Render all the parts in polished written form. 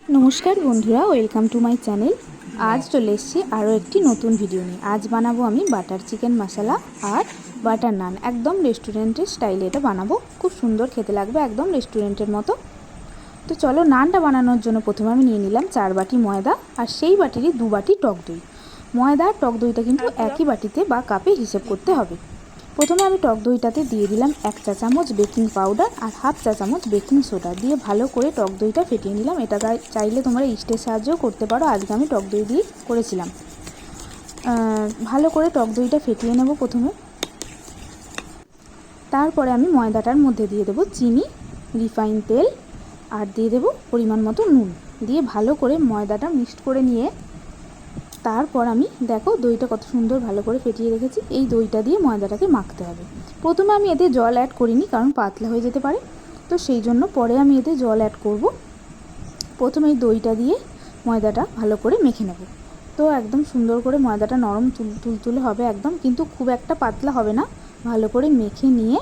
नमस्कार बंधुरा welcome to my channel. आज चले एसेছি आरो एकटी नतून भिडियो निये। आज बानाबो आमी बाटार चिकेन मसाला और बाटार नान। एकदम रेस्टुरेंटेर स्टाइले एटा बानाबो, खूब सुंदर खेते लागबे, एकदम रेस्टुरेंटेर मतो। तो चलो नानटा बानानोर जोन्नो प्रथमे आमी निये निलाम 4 बाटी मयदा और सेई बाटिरই 2 बाटी टक दई। मयदा और टक दईटा किन्तु एकई बाटिते बा कापे हिसेब करते हबे। प्रथमे आमी टक दईटाते दिए दिलाम 1 चा चामच बेकिंग पाउडार और हाफ चा चामच बेकिंग सोडा दिए भालो करे टक दईटा फेटिए निलाम। एटा चाइले तोमरा इस्टेर साहाज्येও करते पारो, आजके आमी टक दई दिए करेছিলাম। भालो करे टक दईटा फेटिए नेब प्रथमे। तारपरे आमी मयदाटार मध्य दिए देब चिनी, रिफाइन तेल और दिए देब परिमाण मतो नुन दिए भालो करे मयदाटा मिक्सड करे निये तारपर आमी देखो दईटा कत सुंदर भालो करे फेटिए रेखेछि। এই দইটা দিয়ে ময়দাটাকে মাখতে হবে। প্রথমে আমি এতে জল অ্যাড করিনি কারণ পাতলা হয়ে যেতে পারে, তো সেই জন্য পরে আমি এতে জল অ্যাড করব। প্রথমে এই দইটা দিয়ে ময়দাটা ভালো করে মেখে নেব। তো একদম সুন্দর করে ময়দাটা নরম তুলতুলে হবে একদম, কিন্তু খুব একটা পাতলা হবে না। ভালো করে মেখে নিয়ে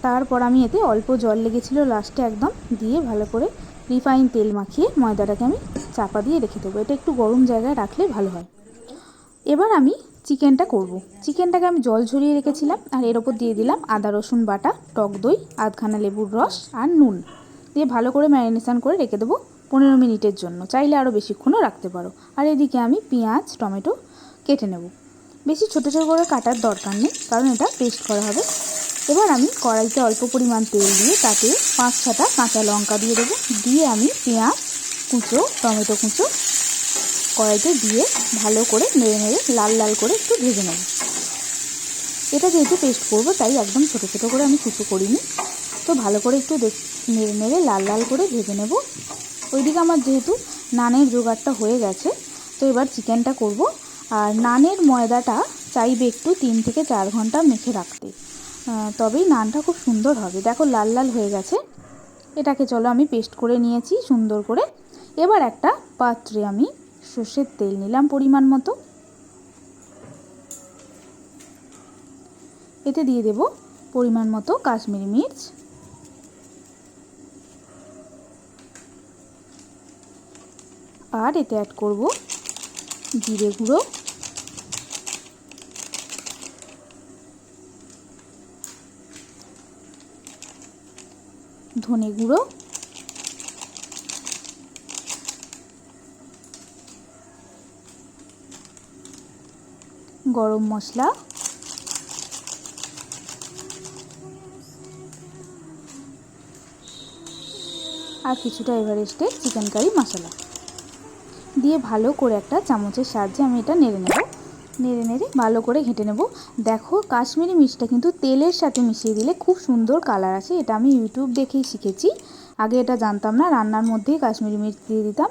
তারপর আমি এতে অল্প জল লেগেছিল লাস্টে একদম দিয়ে ভালো করে রিফাইন তেল মাখিয়ে ময়দাটাকে আমি চাপা দিয়ে রেখে দেবো। এটা একটু গরম জায়গায় রাখলে ভালো হয়। এবার আমি চিকেনটা করব। চিকেনটাকে আমি জল ঝরিয়ে রেখেছিলাম আর এর ওপর দিয়ে দিলাম আদা রসুন বাটা, টক দই, আধখানা লেবুর রস আর নুন দিয়ে ভালো করে ম্যারিনেশন করে রেখে দেবো 15 মিনিটের জন্য। চাইলে আরও বেশিক্ষণও রাখতে পারো। আর এদিকে আমি পেঁয়াজ টমেটো কেটে নেব। বেশি ছোটো ছোটো করে কাটার দরকার নেই কারণ এটা পেস্ট করা হবে। এবার আমি কড়াইতে অল্প পরিমাণ তেল দিয়ে তাতে 5-6টা কাঁচা লঙ্কা দিয়ে দেবো। দিয়ে আমি পেঁয়াজ কুচো টমেটো কুচো কড়াইতে দিয়ে ভালো করে নেড়ে নেড়ে লাল লাল করে একটু ভেজে নেব। এটা যেহেতু পেস্ট করব তাই একদম ছোটো ছোটো করে আমি কুচো করিনি। তো ভালো করে একটু নেড়ে নেড়ে লাল লাল করে ভেজে নেব। ওইদিকে আমার যেহেতু নানের জোগাড়টা হয়ে গেছে, তো এবার চিকেনটা করব। আর নানের ময়দাটা চাইবে একটু 3 থেকে 4 ঘন্টা মেখে রাখতে, তবেই নানটা খুব সুন্দর হবে। দেখো লাল লাল হয়ে গেছে। এটাকে চলো আমি পেস্ট করে নিয়েছি সুন্দর করে। এবার একটা পাত্রে আমি সর্ষের তেল নিলাম পরিমাণ মতো। এতে দিয়ে দেব পরিমাণ মতো কাশ্মীরি মির্চ, আর এতে অ্যাড করব জিরে গুঁড়ো, ধনে গুঁড়ো, গরম মশলা, আর কিছুটা এভারেস্টের চিকেন কারি মশলা দিয়ে ভালো করে একটা চামচের সাহায্যে আমি এটা নেড়ে নেব। নেড়ে নেড়ে ভালো করে ঘেঁটে নেব। দেখো কাশ্মীরি মির্চটা কিন্তু তেলের সাথে মিশিয়ে দিলে খুব সুন্দর কালার আসে। এটা আমি ইউটিউব দেখেই শিখেছি, আগে এটা জানতাম না। রান্নার মধ্যেই কাশ্মীরি মির্চ দিয়ে দিতাম।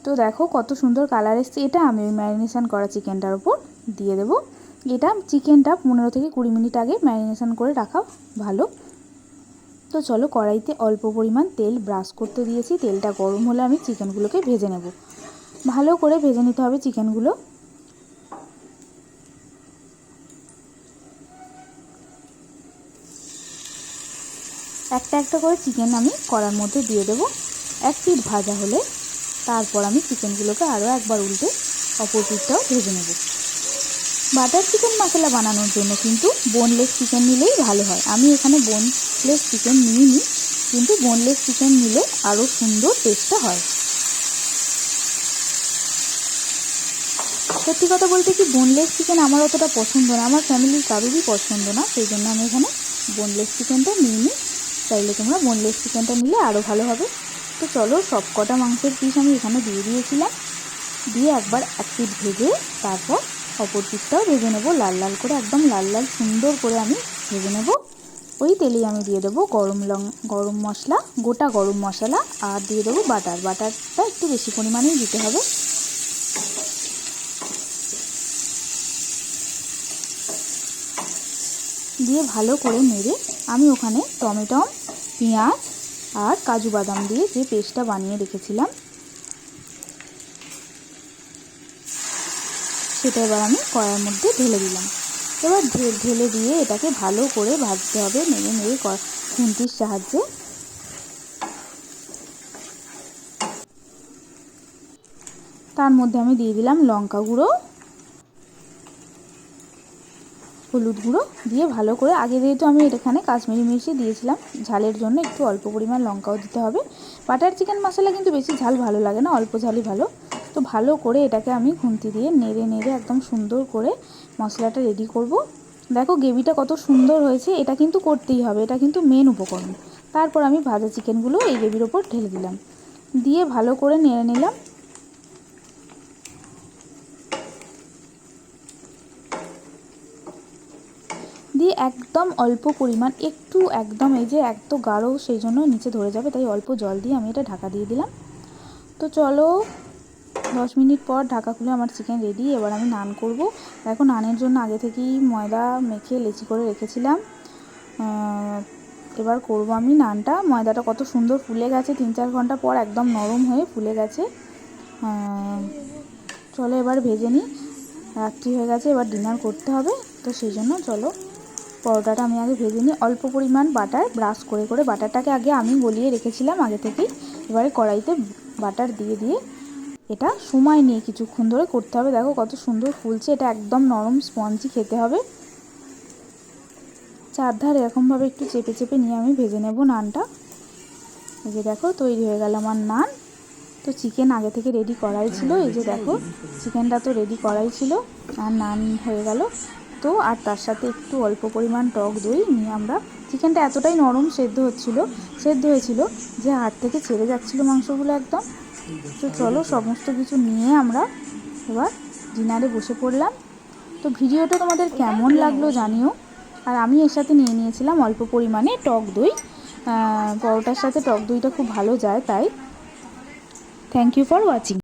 তো দেখো কত সুন্দর কালার এসছে। এটা আমি ওই ম্যারিনেশন করা চিকেনটার উপর দিয়ে দেব। এটা চিকেনটা 15 থেকে 20 মিনিট আগে ম্যারিনেশন করে রাখা ভালো। তো চলো কড়াইতে অল্প পরিমাণ তেল ব্রাশ করতে দিয়েছি। তেলটা গরম হলে আমি চিকেনগুলোকে ভেজে নেব। ভালো করে ভেজে নিতে হবে চিকেনগুলো। একটা একটা করে চিকেন আমি কড়ার মধ্যে দিয়ে দেব। এক পিঠ ভাজা হলে তারপর আমি চিকেনগুলোকে আরও একবার উল্টে অপর পিঠটাও ভেজে নেব। বাটার চিকেন মশলা বানানোর জন্য কিন্তু বোনলেস চিকেন নিলেই ভালো হয়। আমি এখানে বোনলেস চিকেন নিইনি, কিন্তু বোনলেস চিকেন নিলে আরও সুন্দর টেস্টটা হয়। সত্যি কথা বলতে কি বোনলেস চিকেন আমার অতটা পছন্দ না, আমার ফ্যামিলির কারোরই পছন্দ না, সেই জন্য আমি এখানে বোনলেস চিকেনটা নিইনি। চাইলে তোমরা বোনলেস চিকেনটা নিলে আরও ভালো হবে। তো চলো সব কটা মাংসের পিস আমি এখানে দিয়ে দিয়েছিলাম। দিয়ে একবার এক পিঠ ভেজে তারপর অপর পিঠটাও ভেজে নেব লাল লাল করে, একদম লাল লাল সুন্দর করে আমি ভেজে নেব। ওই তেলেই আমি দিয়ে দেবো গরম মশলা, গোটা গরম মশলা, আর দিয়ে দেবো বাটারটা একটু বেশি পরিমাণেই দিতে হবে। দিয়ে ভালো করে নেড়ে আমি ওখানে টমেটো, পেঁয়াজ আর কাজু বাদাম দিয়ে যে পেস্টটা বানিয়ে রেখেছিলাম সেটা এবার আমি কড়াইয়ের মধ্যে ঢেলে দিলাম। এবার ঢেলে দিয়ে এটাকে ভালো করে ভাজতে হবে নেড়ে নেড়ে খুন্তির সাহায্যে। তার মধ্যে আমি দিয়ে দিলাম লঙ্কা গুঁড়ো, হলুদ গুঁড়ো দিয়ে ভালো করে, আগে যেহেতু আমি এখানে কাশ্মীরি মির্চি দিয়েছিলাম ঝালের জন্য, একটু অল্প পরিমাণ লঙ্কাও দিতে হবে। বাটার চিকেন মশলা কিন্তু বেশি ঝাল ভালো লাগে না, অল্প ঝালই ভালো। তো ভালো করে এটাকে আমি খুন্তি দিয়ে নেড়ে নেড়ে একদম সুন্দর করে মশলাটা রেডি করব। দেখো গ্রেভিটা কত সুন্দর হয়েছে, এটা কিন্তু করতেই হবে, এটা কিন্তু মেন উপকরণ। তারপর আমি ভাজা চিকেনগুলো এই গ্রেভির ওপর ঢেলে দিলাম, দিয়ে ভালো করে নেড়ে নিলাম। দিয়ে একদম অল্প পরিমাণ, একটু একদম এই যে এত গাঢ় সেই জন্য নিচে ধরে যাবে, তাই অল্প জল দিয়ে আমি এটা ঢাকা দিয়ে দিলাম। তো চলো 10 মিনিট পর ঢাকা খুলে আমার চিকেন রেডি। এবার আমি নান করব। দেখো নানের জন্য আগে থেকেই ময়দা মেখে লেচি করে রেখেছিলাম। এবার করব আমি নানটা। ময়দাটা কত সুন্দর ফুলে গেছে, 3-4 ঘন্টা পর একদম নরম হয়ে ফুলে গেছে। চলো এবার ভেজে নিই, রাত্রি হয়ে গেছে, এবার ডিনার করতে হবে। তো সেই জন্য চলো পরোটাটা আমি আগে ভেজে নিই। অল্প পরিমাণ বাটার ব্রাশ করে করে, বাটারটাকে আগে আমি গলিয়ে রেখেছিলাম আগে থেকেই। এবারে কড়াইতে বাটার দিয়ে দিয়ে এটা সময় নিয়ে কিছুক্ষণ ধরে করতে হবে। দেখো কত সুন্দর ফুলছে, এটা একদম নরম স্পঞ্জি খেতে হবে। চারধার এরকমভাবে একটু চেপে চেপে নিয়ে আমি ভেজে নেব নানটা। এই যে দেখো তৈরি হয়ে গেল আমার নান। তো চিকেন আগে থেকে রেডি করাই ছিল, এই যে দেখো চিকেনটা তো রেডি করাই ছিল, আর নান হয়ে গেল। তো আর তার সাথে একটু অল্প পরিমাণ টক দই নিয়ে আমরা, চিকেনটা এতটাই নরম সেদ্ধ হয়েছিল যে হাত থেকে ছেড়ে যাচ্ছিলো মাংসগুলো একদম। তো চলো সমস্ত কিছু নিয়ে আমরা এবার ডিনারে বসে পড়লাম। তো ভিডিওটা তোমাদের কেমন লাগলো জানিও। আর আমি এর সাথে নিয়ে নিয়েছিলাম অল্প পরিমাণে টক দই, পরোটার সাথে টক দইটা খুব ভালো যায়, তাই থ্যাংক ইউ ফর ওয়াচিং।